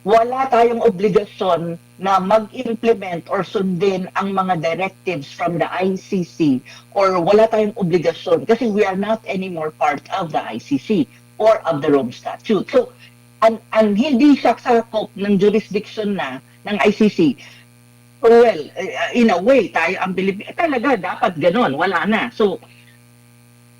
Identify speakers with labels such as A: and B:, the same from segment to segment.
A: wala tayong obligasyon na mag-implement or sundin ang mga directives from the ICC, or wala tayong obligasyon kasi we are not anymore part of the ICC or of the Rome Statute. So, ang hindi siya sakop ng jurisdiction na ng ICC, well, in a way, tayo ang Pilipinas, talaga dapat ganon, wala na. So,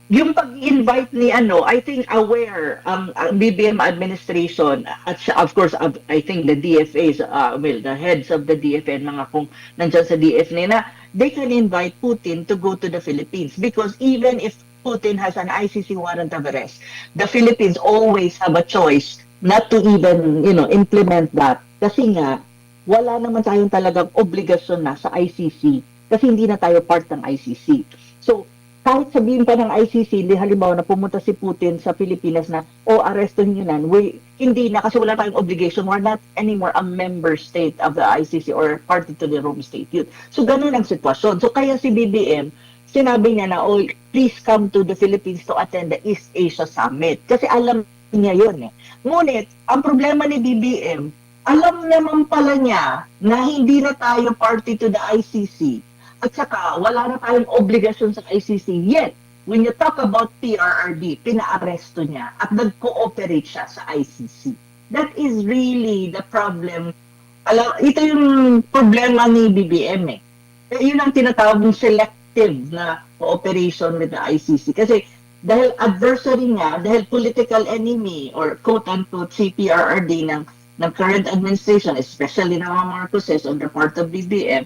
A: yung pag-invite ni I think aware ang BBM administration at of course I think the DFAs, well, the heads of the DFA, mga kung nandiyan sa DFA na they can invite Putin to go to the Philippines, because even if Putin has an ICC warrant of arrest, the Philippines always have a choice not to even, implement that, kasi nga wala naman tayong talagang obligasyon na sa ICC kasi hindi na tayo part ng ICC. So, kahit sabihin pa ng ICC, hindi halimbawa na pumunta si Putin sa Pilipinas na, arrestuhin nyo na, hindi na kasi wala tayong obligation, we're not anymore a member state of the ICC or party to the Rome Statute. So, ganun ang sitwasyon. So, kaya si BBM, sinabi niya na, please come to the Philippines to attend the East Asia Summit. Kasi alam niya yun eh. Ngunit, ang problema ni BBM, alam naman pala niya na hindi na tayo party to the ICC. At saka, wala na tayong obligasyon sa ICC. Yet, when you talk about PRRD, pinaaresto niya at nag-cooperate siya sa ICC. That is really the problem. Ito yung problema ni BBM eh. Yun ang tinatawag ng selective na cooperation with the ICC. Kasi dahil adversary niya, dahil political enemy or quote-unquote CPRRD ng current administration, especially ng mga Marcoses on the part of BBM,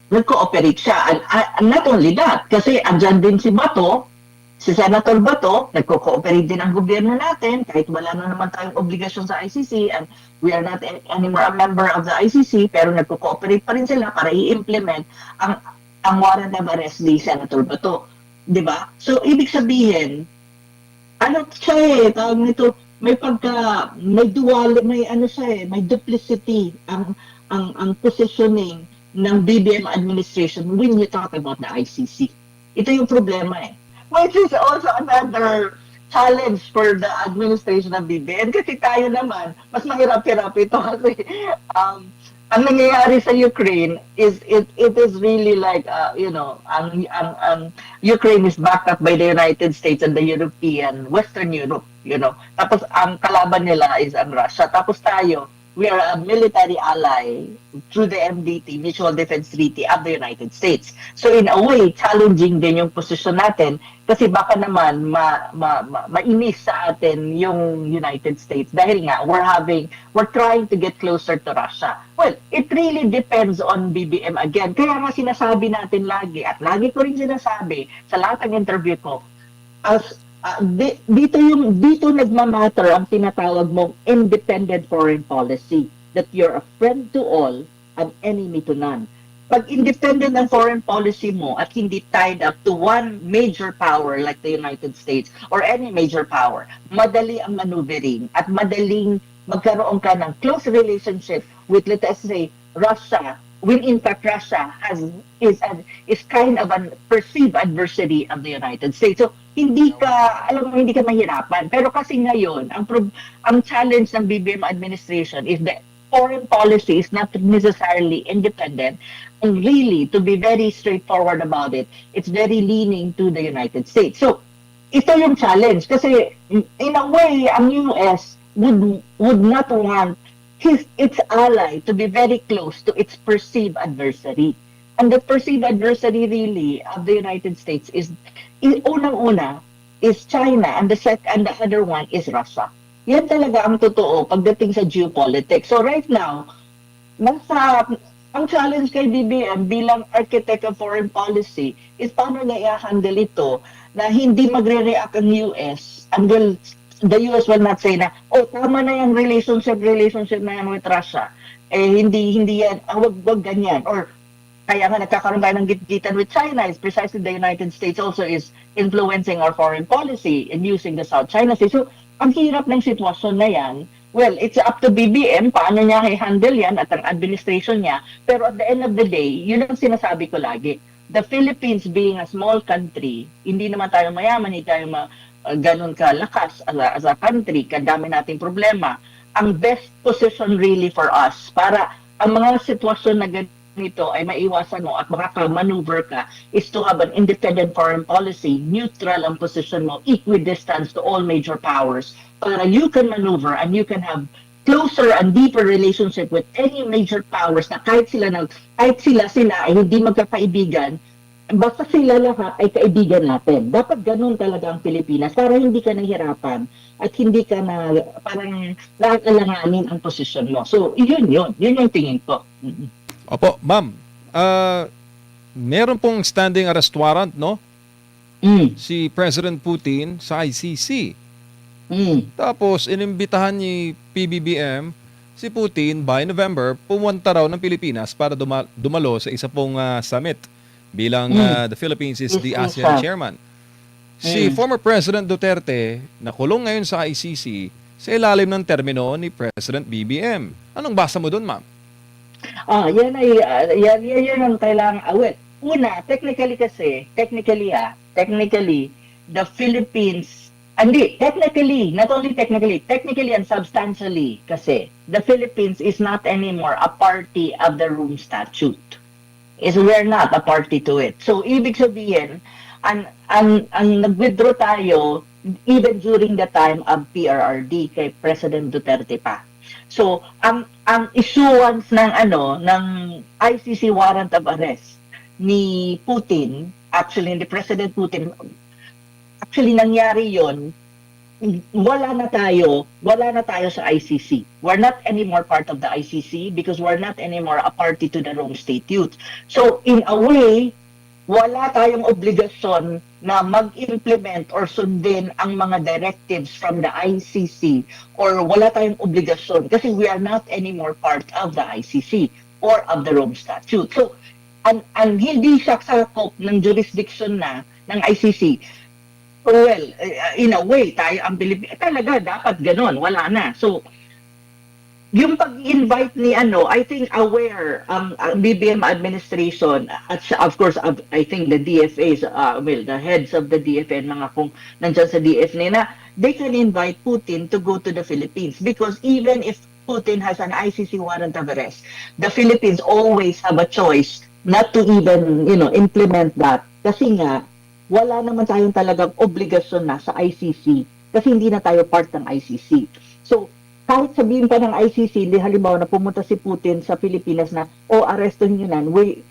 A: nag-cooperate siya. And not only that, kasi andyan din si Bato, si Senator Bato, nagko-cooperate din ang gobyerno natin, kahit wala na naman tayong obligasyon sa ICC, and we are not anymore a member of the ICC, pero nagko-cooperate pa rin sila para i-implement ang warrant of arrest ni Senator Bato. Diba? So, ibig sabihin, siya tawag nito, may dual, may duplicity ang positioning ng BBM administration when you talk about the ICC. Ito yung problema eh. Which is also another challenge for the administration of BBM, kasi tayo naman, mas mahirap-hirap ito kasi ang nangyayari sa Ukraine is it is really like ang Ukraine is backed up by the United States and the European Western Europe, tapos ang kalaban nila is ang Russia, tapos tayo, we are a military ally through the MDT, Mutual Defense Treaty of the United States. So in a way, challenging din yung posisyon natin kasi baka naman mainis sa atin yung United States dahil nga we're trying to get closer to Russia. Well, it really depends on BBM again. Kaya nga sinasabi natin lagi, at lagi ko rin sinasabi sa lahat ng interview ko, dito nagmamatter ang tinatawag mong independent foreign policy, that you're a friend to all, an enemy to none. Pag independent ang foreign policy mo at hindi tied up to one major power like the United States or any major power, madali ang maneuvering at madaling magkaroon ka ng close relationship with, let us say, Russia, when in fact Russia is kind of a perceived adversary of the United States. So hindi ka mahirapan. Pero kasi ngayon, ang challenge ng BBM administration is the foreign policy is not necessarily independent, and really, to be very straightforward about it, it's very leaning to the United States. So ito yung challenge kasi in a way, ang US would not want its ally to be very close to its perceived adversary. And the perceived adversary really of the United States is unang-una is China, and the other one is Russia. Yan talaga ang totoo pagdating sa geopolitics. So right now, ang challenge kay BBM bilang architect of foreign policy is paano niya i-handle ito na hindi magre-react ang US, and the US will not say na, tama na yung relationship na yan with Russia. Hindi yan, wag ganyan. Or kaya nga nagkakaroon tayo ng gitgitan with China is precisely the United States also is influencing our foreign policy and using the South China Sea. So, ang hirap ng sitwasyon na yan, well, it's up to BBM, paano niya i-handle yan at ang administration niya. Pero at the end of the day, yun ang sinasabi ko lagi. The Philippines being a small country, hindi naman tayo mayaman, hindi tayo ganun kalakas as a country, kadami nating problema. ang best position really for us para ang mga sitwasyon na ganito ay maiwasan mo at makaka-maneuver ka is to have an independent foreign policy, neutral ang position mo, equidistant to all major powers, para you can maneuver and you can have closer and deeper relationship with any major powers na kahit sila ay hindi magkakaibigan, basta sila lahat ay kaibigan natin. Dapat ganun talaga ang Pilipinas para hindi ka nahihirapan at hindi ka na parang nakakalanganin ang posisyon mo. So, yun yung tingin ko.
B: Opo, ma'am. Meron pong standing arrest warrant, no? Si President Putin sa ICC. Tapos, inimbitahan ni PBBM si Putin by November, pumunta raw ng Pilipinas para dumalo sa isa pong summit bilang the Philippines is the ASEAN chairman. Si former President Duterte, nakulong ngayon sa ICC sa ilalim ng termino ni President BBM. Anong basa mo doon, ma'am?
A: Yan ang kailangang awit. Una, technically, the Philippines, not only technically and substantially kasi, the Philippines is not anymore a party of the Rome Statute. We're not a party to it. So, ibig sabihin, ang nag-withdraw tayo even during the time of PRRD kay President Duterte pa. So, ang issuance ng ICC warrant of arrest ni Putin, ni President Putin, nangyari yon, wala na tayo sa ICC. We're not anymore part of the ICC because we're not anymore a party to the Rome Statute. So, in a way, wala tayong obligasyon na mag-implement or sundin ang mga directives from the ICC, or wala tayong obligasyon kasi we are not anymore part of the ICC or of the Rome Statute. So, ang hindi siya sakop ng jurisdiction na ng ICC, well, in a way, tayo ang Pilipinas, talaga dapat ganon, wala na. So, yung pag-invite ni I think aware ang BBM administration at of course I think the DFAs, the heads of the DFA, mga kung nandiyan sa DFA na they can invite Putin to go to the Philippines because even if Putin has an ICC warrant of arrest, the Philippines always have a choice not to even implement that kasi nga wala naman tayong talagang obligasyon na sa ICC kasi hindi na tayo part ng ICC. So kahit sabihin pa ng ICC, halimbawa na pumunta si Putin sa Pilipinas na, arrestuhin nyo na,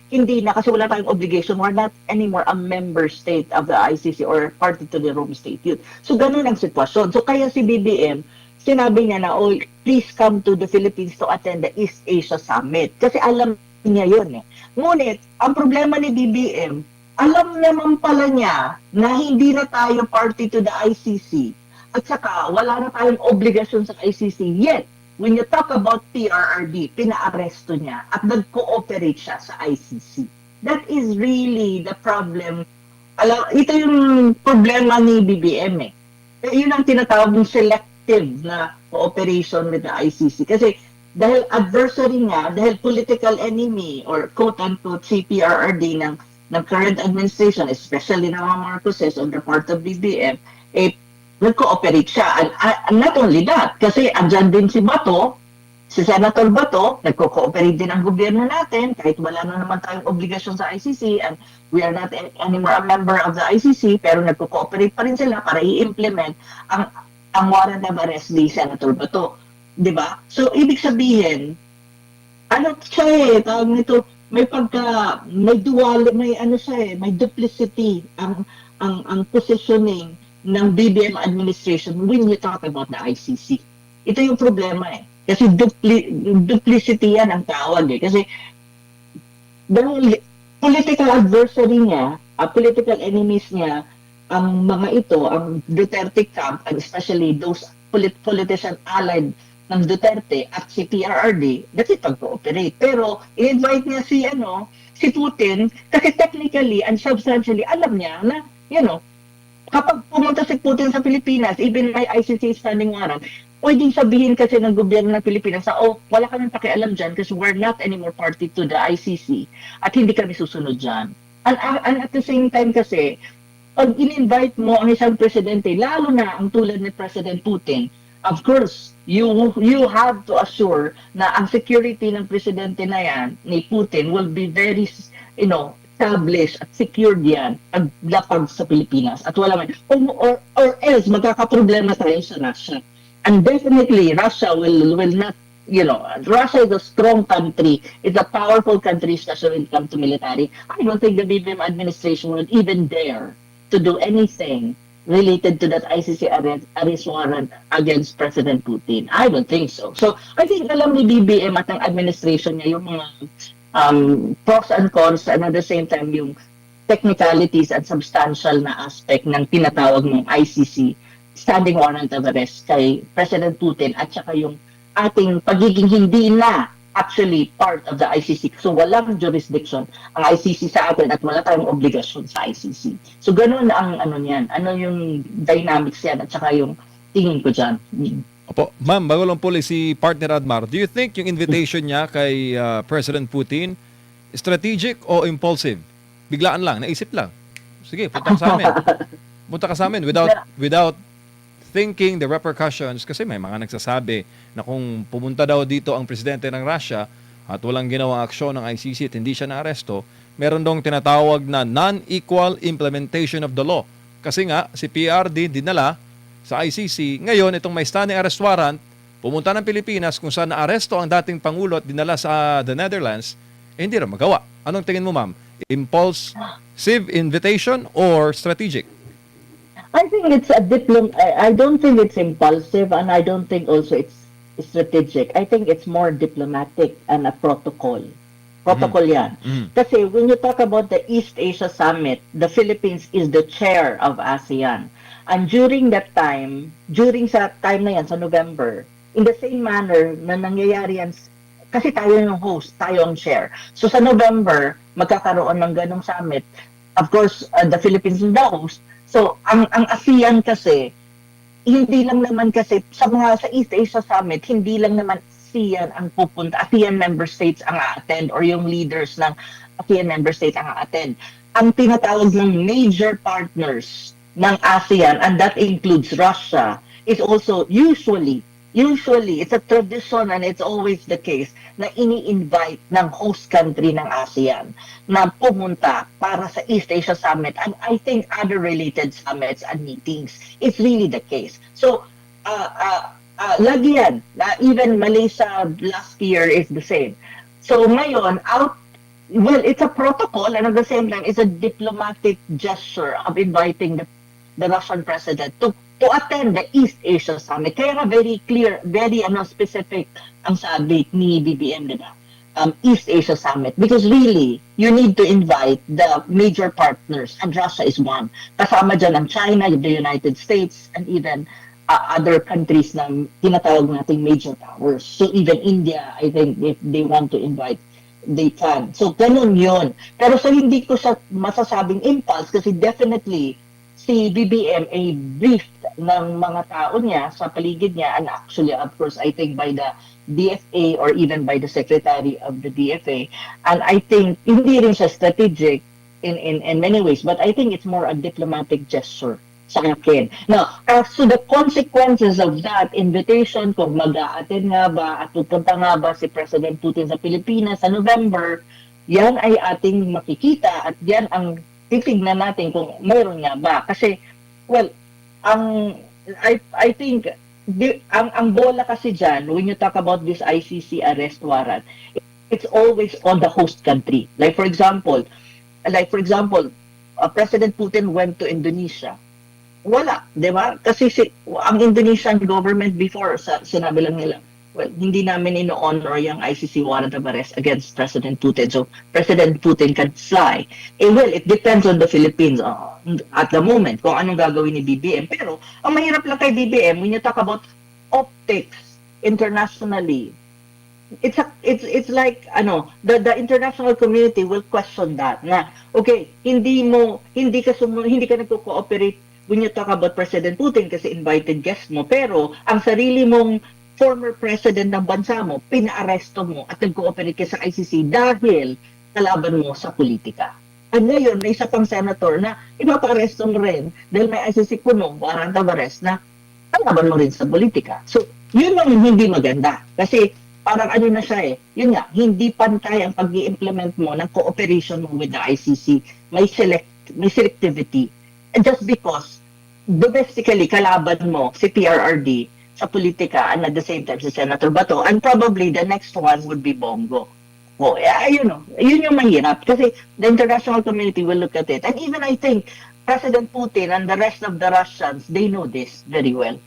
A: hindi na kasi wala tayong obligation, we're not anymore a member state of the ICC or party to the Rome Statute. So ganun ang sitwasyon. So kaya si BBM, sinabi niya na, please come to the Philippines to attend the East Asia Summit. Kasi alam niya yun eh. Ngunit, ang problema ni BBM, alam naman pala niya na hindi na tayo party to the ICC. At saka, wala na tayong obligasyon sa ICC. Yet, when you talk about PRRD, pina-aresto niya at nag-cooperate siya sa ICC. That is really the problem. Ito yung problema ni BBM eh. Yun ang tinatawag ng selective na cooperation with the ICC. Kasi dahil adversary nga, dahil political enemy or quote-unquote CPRRD ng current administration, especially ng mga Marcoses on the part of BBM, nag-cooperate siya. And not only that, kasi andyan din si Bato, si Senator Bato, nagko-cooperate din ang gobyerno natin kahit wala na naman tayong obligasyon sa ICC and we are not anymore a member of the ICC, pero nagko-cooperate pa rin sila para i-implement ang warrant of arrest ni Senator Bato. Diba? So, ibig sabihin, tawag nito, may duplicity ang positioning ng BBM administration when you talk about the ICC. Ito yung problema eh. Kasi duplicity yan ang tawag eh. Kasi dahil political adversary niya, political enemies niya, ang mga ito, ang Duterte camp, and especially those politician allied ng Duterte at si PRRD, nakipag-cooperate. Pero i-invite niya si Putin kasi technically and substantially alam niya na, kapag pumunta si Putin sa Pilipinas, even may ICC standing warrant, pwedeng sabihin kasi ng gobyerno ng Pilipinas na, wala kaming pakialam dyan kasi we're not anymore party to the ICC at hindi kami susunod dyan. And at the same time kasi, pag in-invite mo ang isang presidente, lalo na ang tulad ni President Putin, of course, you have to assure na ang security ng presidente na yan, ni Putin, will be very, established at secured yan paglapag sa Pilipinas. At wala man. Or else, magkakaproblema tayo sa Russia. And definitely, Russia will not, Russia is a strong country. It's a powerful country, especially when it comes to military. I don't think the BBM administration would even dare to do anything related to that ICC arrest warrant against President Putin. I don't think so. So, I think alam ni BBM at ang administration niya yung mga pros and cons, and at the same time yung technicalities at substantial na aspect ng tinatawag ng ICC standing warrant of arrest kay President Putin at saka yung ating pagiging hindi na actually part of the ICC. So walang jurisdiction ang ICC sa atin at wala tayong obligasyon sa ICC. So ganun ang niyan. Ano yung dynamics yan at saka yung tingin ko dyan.
B: Opo, ma'am, bago lang po si partner Admar, do you think yung invitation niya kay President Putin strategic o impulsive? Biglaan lang, naisip lang. Sige, punta ka sa amin. Punta ka sa amin without thinking the repercussions, kasi may mga nagsasabi na kung pumunta daw dito ang presidente ng Russia at walang ginawang aksyon ng ICC at hindi siya naaresto, meron dong tinatawag na non-equal implementation of the law. Kasi nga, si PRD dinala sa ICC. Ngayon, itong may standing arrest warrant, pumunta ng Pilipinas kung saan naaresto ang dating Pangulo at dinala sa the Netherlands, hindi rin magawa. Anong tingin mo, ma'am? Impulsive invitation or strategic?
A: I think it's I don't think it's impulsive, and I don't think also it's strategic. I think it's more diplomatic and a protocol. Protocol yan. Kasi when you talk about the East Asia Summit, the Philippines is the chair of ASEAN. And during sa time na yan, sa November, in the same manner na nangyayari yan, kasi tayo yung host, tayo ang chair. So sa November, magkakaroon ng ganong summit. Of course, the Philippines is the host. So ang ASEAN kasi, hindi lang naman kasi sa East Asia Summit, hindi lang naman ASEAN ang pupunta, ASEAN member states ang a-attend or yung leaders ng ASEAN member states ang a-attend. Ang tinatawag ng major partners ng ASEAN, and that includes Russia, is also usually it's a tradition and it's always the case na ini-invite ng host country ng ASEAN na pumunta para sa East Asia Summit, and I think other related summits and meetings. It's really the case. So lagi yan. Even Malaysia last year is the same. So ngayon, it's a protocol, and at the same time, it's a diplomatic gesture of inviting the Russian president to attend the East Asia Summit. Kaya nga very clear, very specific ang sabi ni BBM, diba? East Asia Summit. Because really, you need to invite the major partners, and Russia is one. Kasama dyan ang China, the United States, and even other countries na tinatawag nating major powers. So even India, I think, if they want to invite, they can. So ganun yun. Pero so hindi ko siya masasabing impulse kasi definitely si BBM ay briefed ng mga tao niya sa paligid niya, and actually, of course, I think by the DFA or even by the secretary of the DFA. And I think hindi rin siya strategic in many ways, but I think it's more a diplomatic gesture sa akin. Now, as to the consequences of that invitation, kung mag-a-attend nga ba at pupunta nga ba si President Putin sa Pilipinas sa November, yan ay ating makikita at yan ang titignan natin kung mayroon nga ba. Kasi, well, I think, ang bola kasi dyan, when you talk about this ICC arrest warrant, it's always on the host country. Like for example, President Putin went to Indonesia. Wala, di ba? Kasi ang Indonesian government before, sinabi lang nila, well, hindi namin ino-honor yung ICC warrant of arrest against President Putin. So, President Putin can fly. Well, it depends on the Philippines at the moment kung anong gagawin ni BBM. Pero, ang mahirap lang kay BBM, when you talk about optics internationally, it's like, the international community will question that na, okay, hindi ka nagko-cooperate when you talk about President Putin kasi invited guest mo, pero ang sarili mong former president ng bansa mo, pinaaresto mo at nag-cooperate ka sa ICC dahil kalaban mo sa politika. At ngayon, may isa pang senator na ipapaaresto mo rin dahil may ICC puno, warrant of arrest na kalaban mo rin sa politika. So, yun ang hindi maganda. Kasi parang ano na siya yun nga, hindi pantay ang pag-i-implement mo ng cooperation mo with the ICC. May selectivity. And just because domestically kalaban mo si PRRD sa politika and at the same time si Senator Bato, and probably the next one would be Bongo. Yun yung mahirap kasi the international community will look at it. And even I think President Putin and the rest of the Russians, they know this very well.